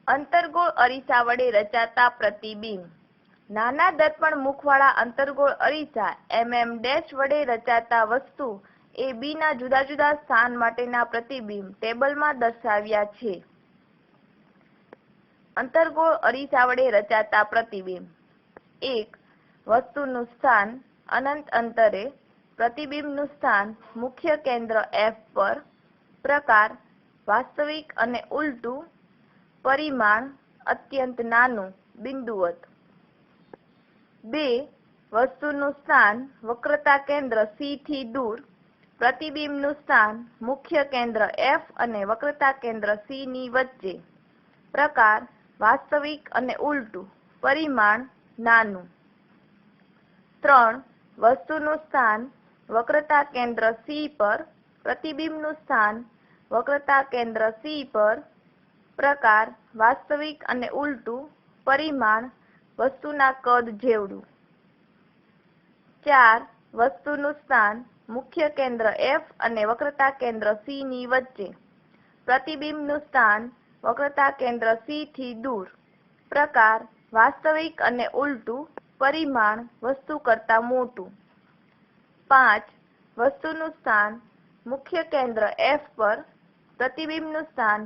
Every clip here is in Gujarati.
અંતર્ગોળ અરીસા વડે રચાતા પ્રતિબિંબ. નાના દર્પણ મુખવાળા અંતર્ગોળ અરીસા mm' વડે રચાતા વસ્તુ એ બી ના જુદા જુદા સ્થાન માટેના પ્રતિબિંબ ટેબલમાં દર્શાવ્યા છે. અંતર્ગોળ અરીસા વડે રચાતા પ્રતિબિંબ. 1. વસ્તુનું સ્થાન અનંત અંતરે. પ્રતિબિંબનું સ્થાન મુખ્ય કેન્દ્ર F પર. પ્રકાર વાસ્તવિક અને ઉલટું. પરિમાણ અત્યંત નાનું બિંદુવત. 2. વસ્તુનું સ્થાન વક્રતા કેન્દ્ર C થી દૂર. પ્રતિબિંબનું સ્થાન મુખ્ય કેન્દ્ર F અને વક્રતા કેન્દ્ર C ની વચ્ચે. પ્રકાર વાસ્તવિક અને ઉલટું. પરિમાણ નાનું. 3. વસ્તુનું સ્થાન વક્રતા કેન્દ્ર C પર. પ્રતિબિંબનું સ્થાન વક્રતા કેન્દ્ર C પર. પ્રકાર વાસ્તવિક અને ઉલટું. પરિમાણ વસ્તુના કદ જેવડું. 4. વસ્તુનું સ્થાન મુખ્ય કેન્દ્ર F અને વક્રતા કેન્દ્ર C ની વચ્ચે. પ્રતિબિંબનું સ્થાન વક્રતા કેન્દ્ર C થી દૂર. પ્રકાર વાસ્તવિક અને ઉલટું. પરિમાણ વસ્તુ કરતાં મોટું. 5. વસ્તુનું સ્થાન મુખ્ય કેન્દ્ર F પર. પ્રતિબિંબનું સ્થાન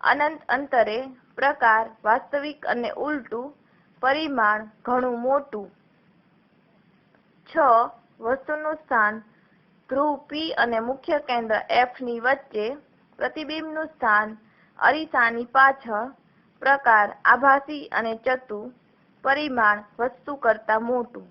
અનંત અંતરે. પ્રકાર વાસ્તવિક અને ઉલટું. પરિમાણ ઘણું મોટું. 6. વસ્તુનું સ્થાન ધ્રુવ P અને મુખ્ય કેન્દ્ર F ની વચ્ચે. પ્રતિબિંબનું સ્થાન અરીસાની પાછળ. પ્રકાર આભાસી અને ચતું. પરિમાણ વસ્તુ કરતાં મોટું.